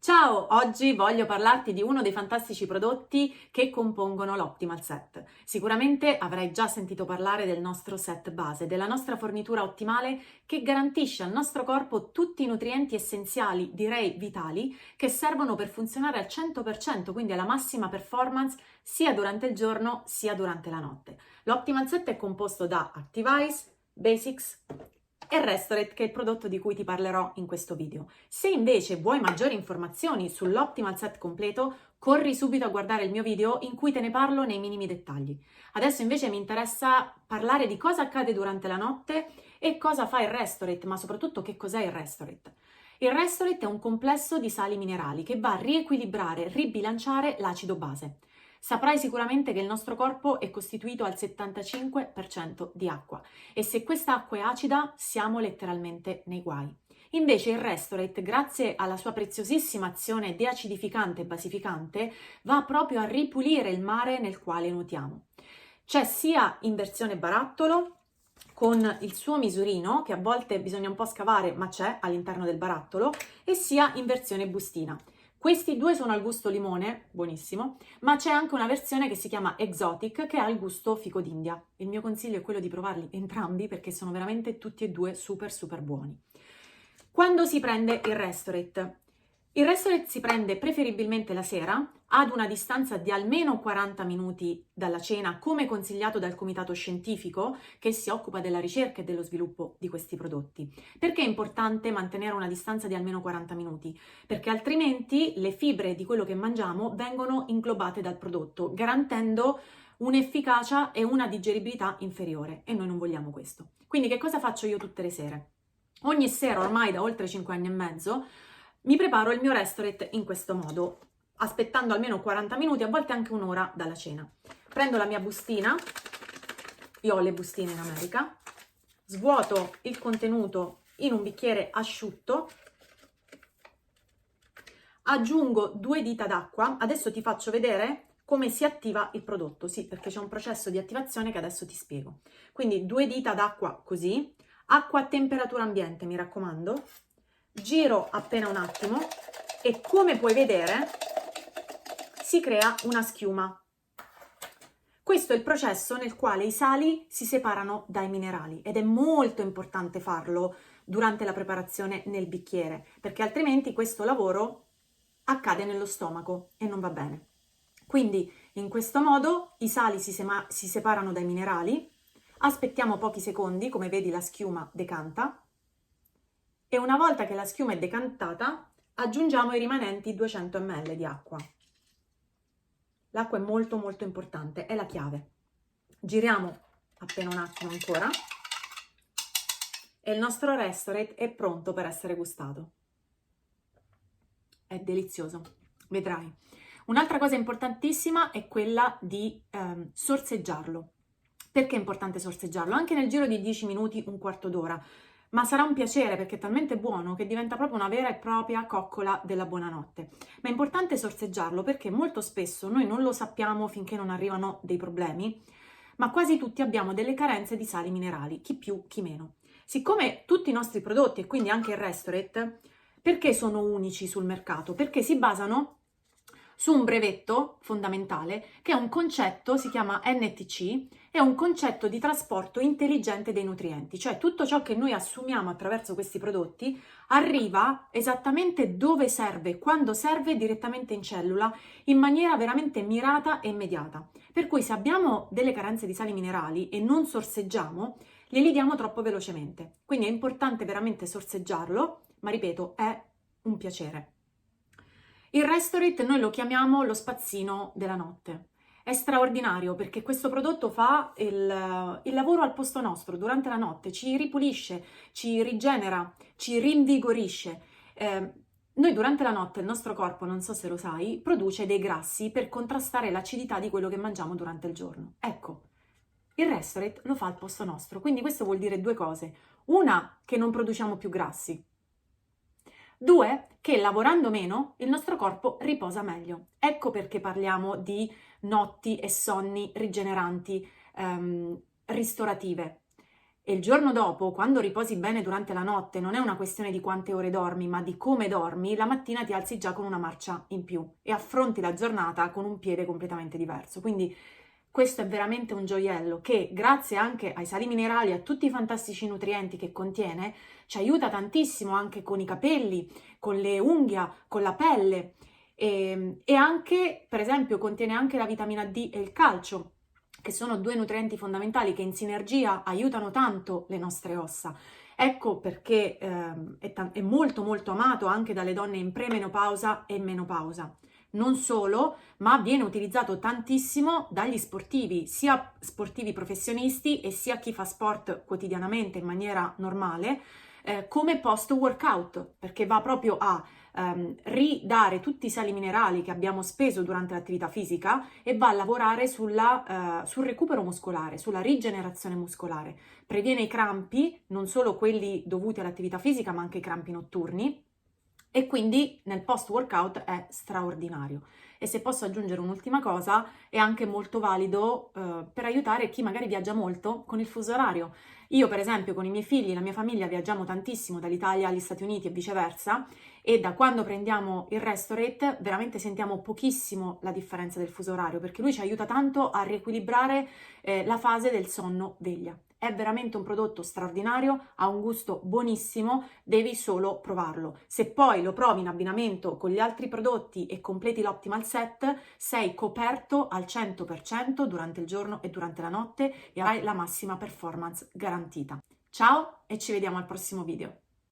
Ciao, oggi voglio parlarti di uno dei fantastici prodotti che compongono l'Optimal Set. Sicuramente avrai già sentito parlare del nostro set base, della nostra fornitura ottimale che garantisce al nostro corpo tutti i nutrienti essenziali, direi vitali, che servono per funzionare al 100%, quindi alla massima performance sia durante il giorno sia durante la notte. L'Optimal Set è composto da Active Ice, Basics e Restorate, che è il prodotto di cui ti parlerò in questo video. Se invece vuoi maggiori informazioni sull'Optimal Set completo, corri subito a guardare il mio video in cui te ne parlo nei minimi dettagli. Adesso invece mi interessa parlare di cosa accade durante la notte e cosa fa il Restorate, ma soprattutto che cos'è il Restorate. Il Restorate è un complesso di sali minerali che va a riequilibrare, ribilanciare l'acido base. Saprai sicuramente che il nostro corpo è costituito al 75% di acqua e se questa acqua è acida siamo letteralmente nei guai. Invece il Restorate, grazie alla sua preziosissima azione deacidificante e basificante, va proprio a ripulire il mare nel quale nuotiamo. C'è sia in versione barattolo, con il suo misurino, che a volte bisogna un po' scavare, ma c'è all'interno del barattolo, e sia in versione bustina. Questi due sono al gusto limone, buonissimo, ma c'è anche una versione che si chiama Exotic che ha il gusto fico d'India. Il mio consiglio è quello di provarli entrambi perché sono veramente tutti e due super buoni. Quando si prende il Restorate? Il Restorate si prende preferibilmente la sera, ad una distanza di almeno 40 minuti dalla cena, come consigliato dal comitato scientifico che si occupa della ricerca e dello sviluppo di questi prodotti. Perché è importante mantenere una distanza di almeno 40 minuti? Perché altrimenti le fibre di quello che mangiamo vengono inglobate dal prodotto, garantendo un'efficacia e una digeribilità inferiore e noi non vogliamo questo. Quindi che cosa faccio io tutte le sere? Ogni sera, ormai da oltre 5 anni e mezzo, mi preparo il mio Restorate in questo modo, aspettando almeno 40 minuti, a volte anche un'ora dalla cena. Prendo la mia bustina, io ho le bustine in America, svuoto il contenuto in un bicchiere asciutto, aggiungo 2 dita d'acqua, adesso ti faccio vedere come si attiva il prodotto, sì, perché c'è un processo di attivazione che adesso ti spiego. Quindi 2 dita d'acqua così, acqua a temperatura ambiente, mi raccomando, giro appena un attimo e come puoi vedere si crea una schiuma. Questo è il processo nel quale i sali si separano dai minerali ed è molto importante farlo durante la preparazione nel bicchiere, perché altrimenti questo lavoro accade nello stomaco e non va bene. Quindi in questo modo i sali si separano dai minerali, aspettiamo pochi secondi, come vedi la schiuma decanta, e una volta che la schiuma è decantata aggiungiamo i rimanenti 200 ml di acqua. L'acqua è molto importante, è la chiave. Giriamo appena un attimo ancora e il nostro Restorate è pronto per essere gustato. È delizioso, vedrai. Un'altra cosa importantissima è quella di sorseggiarlo. Perché è importante sorseggiarlo? Anche nel giro di 10 minuti, un quarto d'ora. Ma sarà un piacere perché è talmente buono che diventa proprio una vera e propria coccola della buonanotte. Ma è importante sorseggiarlo perché molto spesso noi non lo sappiamo finché non arrivano dei problemi, ma quasi tutti abbiamo delle carenze di sali minerali, chi più, chi meno. Siccome tutti i nostri prodotti e quindi anche il Restorate, perché sono unici sul mercato? Perché si basano su un brevetto fondamentale che è un concetto, si chiama NTC, è un concetto di trasporto intelligente dei nutrienti, cioè tutto ciò che noi assumiamo attraverso questi prodotti arriva esattamente dove serve, quando serve, direttamente in cellula, in maniera veramente mirata e immediata. Per cui se abbiamo delle carenze di sali minerali e non sorseggiamo, li diamo troppo velocemente. Quindi è importante veramente sorseggiarlo, ma ripeto, è un piacere. Il Restorate noi lo chiamiamo lo spazzino della notte. È straordinario perché questo prodotto fa il lavoro al posto nostro durante la notte, ci ripulisce, ci rigenera, ci rinvigorisce. Noi durante la notte il nostro corpo, non so se lo sai, produce dei grassi per contrastare l'acidità di quello che mangiamo durante il giorno. Ecco, il Restorate lo fa al posto nostro, quindi questo vuol dire due cose. Una, che non produciamo più grassi. Due, che lavorando meno il nostro corpo riposa meglio. Ecco perché parliamo di notti e sonni rigeneranti, ristorative. e il giorno dopo, quando riposi bene durante la notte, non è una questione di quante ore dormi, ma di come dormi, la mattina ti alzi già con una marcia in più e affronti la giornata con un piede completamente diverso. Quindi questo è veramente un gioiello che, grazie anche ai sali minerali e a tutti i fantastici nutrienti che contiene, ci aiuta tantissimo anche con i capelli, con le unghie, con la pelle e anche, per esempio, contiene anche la vitamina D e il calcio, che sono due nutrienti fondamentali che in sinergia aiutano tanto le nostre ossa. Ecco perché è molto molto amato anche dalle donne in premenopausa e menopausa. Non solo, ma viene utilizzato tantissimo dagli sportivi, sia sportivi professionisti e sia chi fa sport quotidianamente in maniera normale, come post workout, perché va proprio a ridare tutti i sali minerali che abbiamo speso durante l'attività fisica e va a lavorare sul recupero muscolare, sulla rigenerazione muscolare. Previene i crampi, non solo quelli dovuti all'attività fisica, ma anche i crampi notturni. E quindi nel post workout è straordinario. E se posso aggiungere un'ultima cosa, è anche molto valido per aiutare chi magari viaggia molto con il fuso orario. Io, per esempio, con i miei figli, la mia famiglia viaggiamo tantissimo dall'Italia agli Stati Uniti e viceversa, e da quando prendiamo il Restorate veramente sentiamo pochissimo la differenza del fuso orario, perché lui ci aiuta tanto a riequilibrare la fase del sonno-veglia. È veramente un prodotto straordinario, ha un gusto buonissimo, devi solo provarlo. Se poi lo provi in abbinamento con gli altri prodotti e completi l'Optimal Set, sei coperto al 100% durante il giorno e durante la notte e avrai la massima performance garantita. Ciao e ci vediamo al prossimo video.